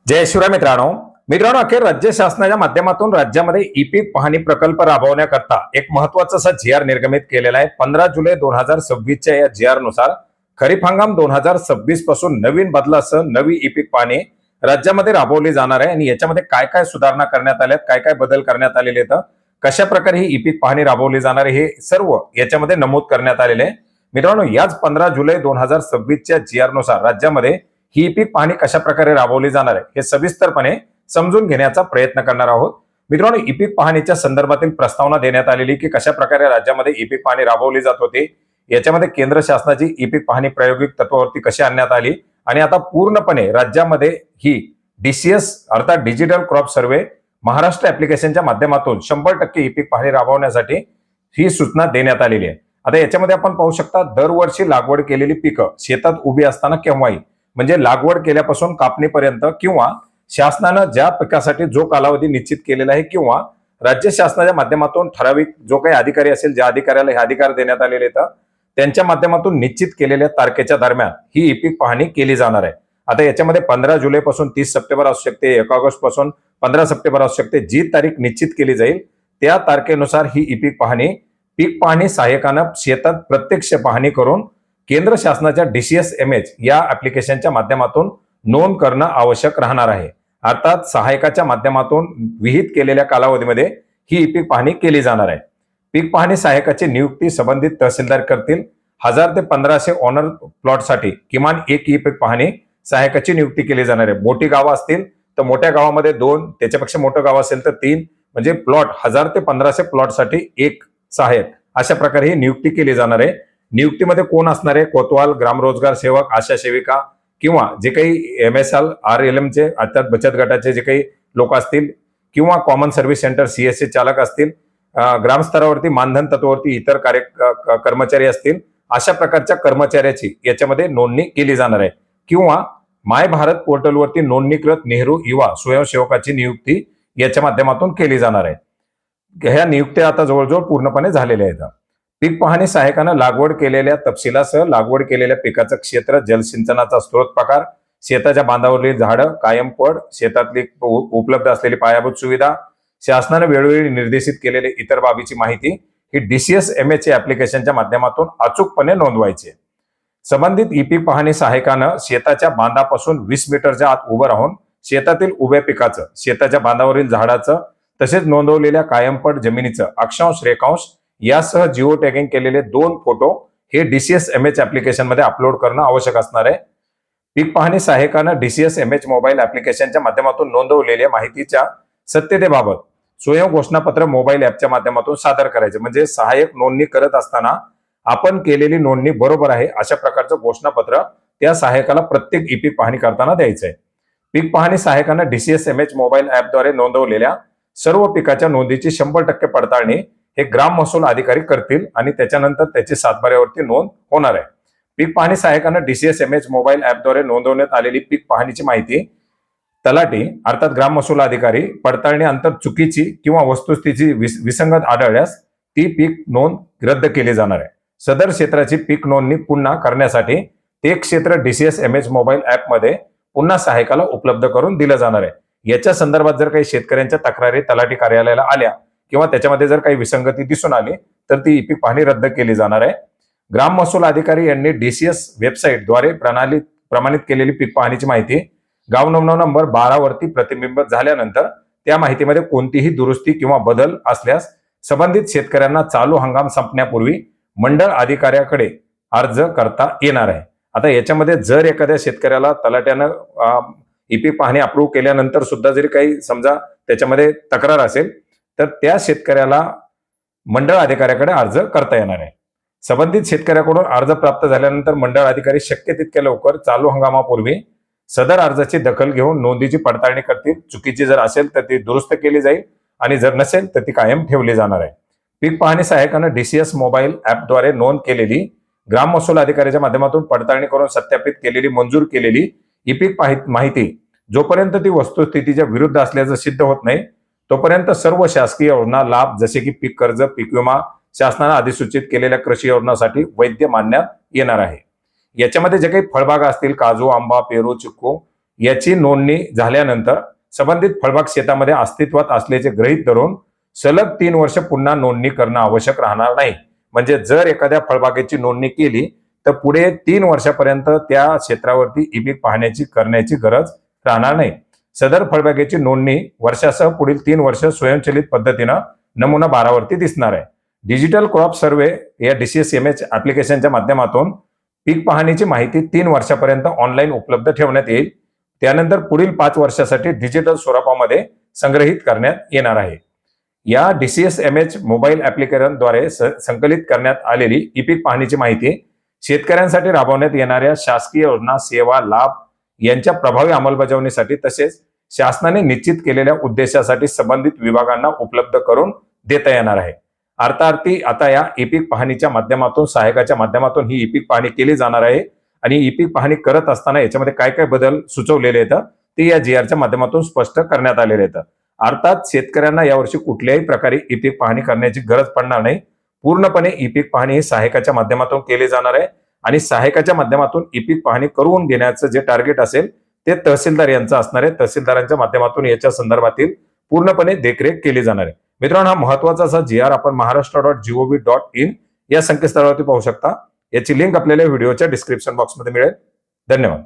जय शिवराय मित्रांनो अखेर राज्य शासनाच्या माध्यमातून राज्यामध्ये ई पीक पाहणी प्रकल्प राबवण्याकरता एक महत्वाचा असा जी आर निर्गमित केलेला आहे। 15 जुलै 2026 या जी आर नुसार खरीप हंगाम 2026 पासून नवीन बदलासह नवी ई पीक पाहणी राज्यामध्ये राबवली जाणार आहे आणि याच्यामध्ये काय काय सुधारणा करण्यात आल्यात, काय काय बदल करण्यात आलेले आहेत, कशा प्रकारे ही ई पीक पाहणी राबवली जाणार आहे हे सर्व याच्यामध्ये नमूद करण्यात आलेले आहे। मित्रांनो, याच 15 जुलै 2026 जी आर नुसार राज्यामध्ये ही पीक पाहणी कशा प्रकारे राबवली जाणार आहे हे सविस्तरपणे समजून घेण्याचा प्रयत्न करणार आहोत। मित्रांनो, ई पीक पाहणीच्या संदर्भातील प्रस्तावना देण्यात आलेली की कशा प्रकारे राज्यामध्ये ई पीक पाहणी राबवली जात होती, याच्यामध्ये केंद्र शासनाची ई पीक पाहणी प्रायोगिक तत्वावरती कशी आणण्यात आली आणि आता पूर्णपणे राज्यामध्ये ही डीसीएस अर्थात डिजिटल क्रॉप सर्व्हे महाराष्ट्र ऍप्लिकेशनच्या माध्यमातून 100% ई पीक पाहणी राबवण्यासाठी ही सूचना देण्यात आलेली आहे। आता याच्यामध्ये आपण पाहू शकता, दरवर्षी लागवड केलेली पिकं शेतात उभी असताना केव्हाही म्हणजे लागवड केल्यापासून कापणीपर्यंत किंवा शासनानं ज्या पिकासाठी जो कालावधी निश्चित केलेला आहे किंवा राज्य शासनाच्या माध्यमातून ठराविक जो काही अधिकारी असेल, ज्या अधिकाऱ्याला हे अधिकार देण्यात आलेले आहेत त्यांच्या माध्यमातून निश्चित केलेल्या तारखेच्या दरम्यान ही ई पीक पाहणी केली जाणार आहे। आता याच्यामध्ये 15 जुलै पासून 30 सप्टेंबर असू शकते, 1 ऑगस्ट पासून 15 सप्टेंबर असू शकते, जी तारीख निश्चित केली जाईल त्या तारखेनुसार ही ई पीक पाहणी सहाय्यकानं शेतात प्रत्यक्ष पाहणी करून केंद्र शासनाच्या DCSMH या ऍप्लिकेशनच्या माध्यमातून नोंद करणं आवश्यक राहणार आहे। अर्थात सहायकाच्या माध्यमातून विहित केलेल्या कालावधीमध्ये ही ई पीक पाहणी केली जाणार आहे। पीक पाहणी सहायकाची नियुक्ती संबंधित तहसीलदार करतील। 1000 ते 1500 ऑनर प्लॉटसाठी किमान एक ई पीक पाहणी सहायकाची नियुक्ती केली जाणार आहे। मोठी गावं असतील तर मोठ्या गावामध्ये 2, त्याच्यापेक्षा मोठं गाव असेल तर 3, म्हणजे प्लॉट 1000 ते 1500 प्लॉटसाठी एक सहायक, अशा प्रकारे ही नियुक्ती केली जाणार आहे। नियुक्तीमध्ये कोण असणार आहे? कोतवाल, ग्राम रोजगार सेवक, आशा सेविका किंवा जे काही MSL RLM चे अर्थात बचत गटाचे जे काही लोक असतील किंवा कॉमन सर्व्हिस सेंटर CSC चालक असतील, ग्राम स्तरावरती मानधन तत्वावरती इतर कर्मचारी असतील, अशा प्रकारच्या कर्मचाऱ्याची याच्यामध्ये नोंदणी केली जाणार आहे किंवा माय भारत पोर्टलवरती नोंदणीकृत नेहरू युवा स्वयंसेवकाची नियुक्ती याच्या माध्यमातून केली जाणार आहे। ह्या नियुक्त्या आता जवळजवळ पूर्णपणे झालेल्या आहेत। पीक पाहणी सहायकानं लागवड केलेल्या तपशिलासह लागवड केलेल्या पिकाचं क्षेत्र, जलसिंचनाचा स्त्रोत प्रकार, शेताच्या बांधावरील झाडं, कायम पड, शेतातली उपलब्ध असलेली पायाभूत सुविधा, शासनानं वेळोवेळी निर्देशित केलेले इतर बाबीची माहिती ही DCSMH ऍप्लिकेशनच्या माध्यमातून अचूकपणे नोंदवायची। संबंधित ई पीक पाहणी सहायकानं शेताच्या बांधापासून 20 मीटरच्या आत उभं राहून शेतातील उभ्या पिकाचं, शेताच्या बांधावरील झाडाचं तसेच नोंदवलेल्या कायमपड जमिनीचं अक्षांश, रेखांश यासह जिओ टॅगिंग केलेले 2 फोटो हे DCSMH ऍप्लिकेशन मध्ये अपलोड करणं आवश्यक असणार आहे। पीक पाहणी सहायकानं DCSMH मोबाईल ऍप्लिकेशनच्या माध्यमातून नोंदवलेल्या माहितीच्या सत्यतेबाबत स्वयं घोषणापत्र मोबाईल ऍपच्या माध्यमातून सादर करायचे। म्हणजे सहाय्यक नोंदणी करत असताना आपण केलेली नोंदणी बरोबर आहे अशा प्रकारचं घोषणापत्र त्या सहायकाला प्रत्येक ई पीक पाहणी करताना द्यायचंय। पीक पाहणी सहायकानं DCSMH मोबाईल ऍपद्वारे नोंदवलेल्या सर्व पिकाच्या नोंदीची 100% पडताळणी हे ग्राम महसूल अधिकारी करतील आणि त्याच्यानंतर त्याची सातबाऱ्यावरती नोंद होणार आहे। पीक पाहणी सहायकानं DCSMH मोबाईल ऍपद्वारे नोंदवण्यात आलेली पीक पाहणीची माहिती तलाठी अर्थात ग्राम महसूल अधिकारी पडताळणी अंतर चुकीची किंवा वस्तुस्थितीची विसंगत आढळल्यास ती पीक नोंद रद्द केली जाणार आहे। सदर क्षेत्राची पीक नोंदणी पुन्हा करण्यासाठी ते क्षेत्र DCSMH मोबाईल ऍप मध्ये पुन्हा सहायकाला उपलब्ध करून दिलं जाणार आहे। याच्या संदर्भात जर काही शेतकऱ्यांच्या तक्रारी तलाठी कार्यालयाला आल्या किंवा त्याच्यामध्ये जर काही विसंगती दिसून आली तर ती ई पीक पाहणी रद्द केली जाणार आहे। ग्राम महसूल अधिकारी यांनी DCS वेबसाईटद्वारे प्रमाणित केलेली पीक पाहणीची माहिती गाव नमुना नंबर 12 वरती प्रतिबिंबित झाल्यानंतर त्या माहितीमध्ये कोणतीही दुरुस्ती किंवा बदल असल्यास संबंधित शेतकऱ्यांना चालू हंगाम संपण्यापूर्वी मंडळ अधिकाऱ्याकडे अर्ज करता येणार आहे। आता याच्यामध्ये जर एखाद्या शेतकऱ्याला तलाट्यानं ई पीक पाहणी अप्रूव्ह केल्यानंतर सुद्धा जरी काही समजा त्याच्यामध्ये तक्रार असेल तर त्या शेतकऱ्याला मंडळ अधिकाऱ्याकडे अर्ज करता येणार आहे। संबंधित शेतकऱ्याकडून अर्ज प्राप्त झाल्यानंतर मंडळ अधिकारी शक्य तितक्या लवकर चालू हंगामापूर्वी सदर अर्जाची दखल घेऊन नोंदीची पडताळणी करतील। चुकीची जर असेल तर ती दुरुस्त केली जाईल आणि जर नसेल तर ती कायम ठेवली जाणार आहे। पीक पाहणी सहायकानं DCS मोबाईल ऍपद्वारे नोंद केलेली ग्राम महसूल अधिकाऱ्याच्या माध्यमातून पडताळणी करून सत्यापित केलेली मंजूर केलेली ई पीक माहिती जोपर्यंत ती वस्तुस्थितीच्या विरुद्ध असल्याचं सिद्ध होत नाही तोपर्यंत सर्व शासकीय योजना लाभ जसे की पीक कर्ज, पीक विमा, शासनाने अधिसूचित केलेल्या कृषी योजनांसाठी वैध मानण्यात येणार आहे। याच्यामध्ये जे काही फळबागा असतील, काजू, आंबा, पेरू, चिक्कू याची नोंदणी झाल्यानंतर संबंधित फळबाग शेतामध्ये अस्तित्वात असल्याचे गृहीत धरून सलग 3 वर्ष पुन्हा नोंदणी करणं आवश्यक राहणार नाही. म्हणजे जर एखाद्या फळबागेची नोंदणी केली तर पुढे 3 वर्षापर्यंत त्या क्षेत्रावरती ई पीक पाहण्याची करण्याची गरज राहणार नाही. सदर फळबागेची नोंदणी वर्षासह पुढील 3 वर्ष स्वयंचलित पद्धतीनं नमुना 12 वरती दिसणार आहे. डिजिटल क्रॉप सर्व्हे या DCSMH ऍप्लिकेशनच्या माध्यमातून पीक पाहणीची माहिती 3 वर्षापर्यंत ऑनलाईन उपलब्ध ठेवण्यात येईल. त्यानंतर पुढील 5 वर्षासाठी डिजिटल स्वरूपामध्ये संग्रहित करण्यात येणार आहे. या DCSMH मोबाईल ऍप्लिकेशनद्वारे संकलित करण्यात आलेली ई पीक पाहणीची माहिती शेतकऱ्यांसाठी राबवण्यात येणाऱ्या शासकीय योजना, सेवा, लाभ यांच्या प्रभावी अंमलबजावणीसाठी तसेच शासनाने निश्चित केलेल्या उद्देशासाठी संबंधित विभागांना उपलब्ध करून देता येणार आहे. अर्थार्थी आता या ई पीक पाहणीच्या माध्यमातून, सहायकाच्या माध्यमातून ही ई पीक पाहणी केली जाणार आहे आणि ई पीक पाहणी करत असताना याच्यामध्ये काय काय बदल सुचवलेले आहेत ते या GR माध्यमातून स्पष्ट करण्यात आलेले आहेत. अर्थात शेतकऱ्यांना यावर्षी कुठल्याही प्रकारे ई पीक पाहणी करण्याची गरज पडणार नाही. पूर्णपणे ई पीक पाहणी ही सहायकाच्या माध्यमातून केली जाणार आहे आणि सहायकाच्या माध्यमातून ई पीक पाहणी करून घेण्याचं जे टार्गेट असेल ते तहसीलदार यांचं असणार आहे. तहसीलदारांच्या माध्यमातून याच्या संदर्भातील पूर्णपणे देखरेख केली जाणार आहे. मित्रांनो, हा महत्वाचा असा GR आपण maharashtra.gov.in या संकेतस्थळावरती पाहू शकता. याची लिंक आपल्याला व्हिडिओच्या डिस्क्रिप्शन बॉक्समध्ये मिळेल. धन्यवाद.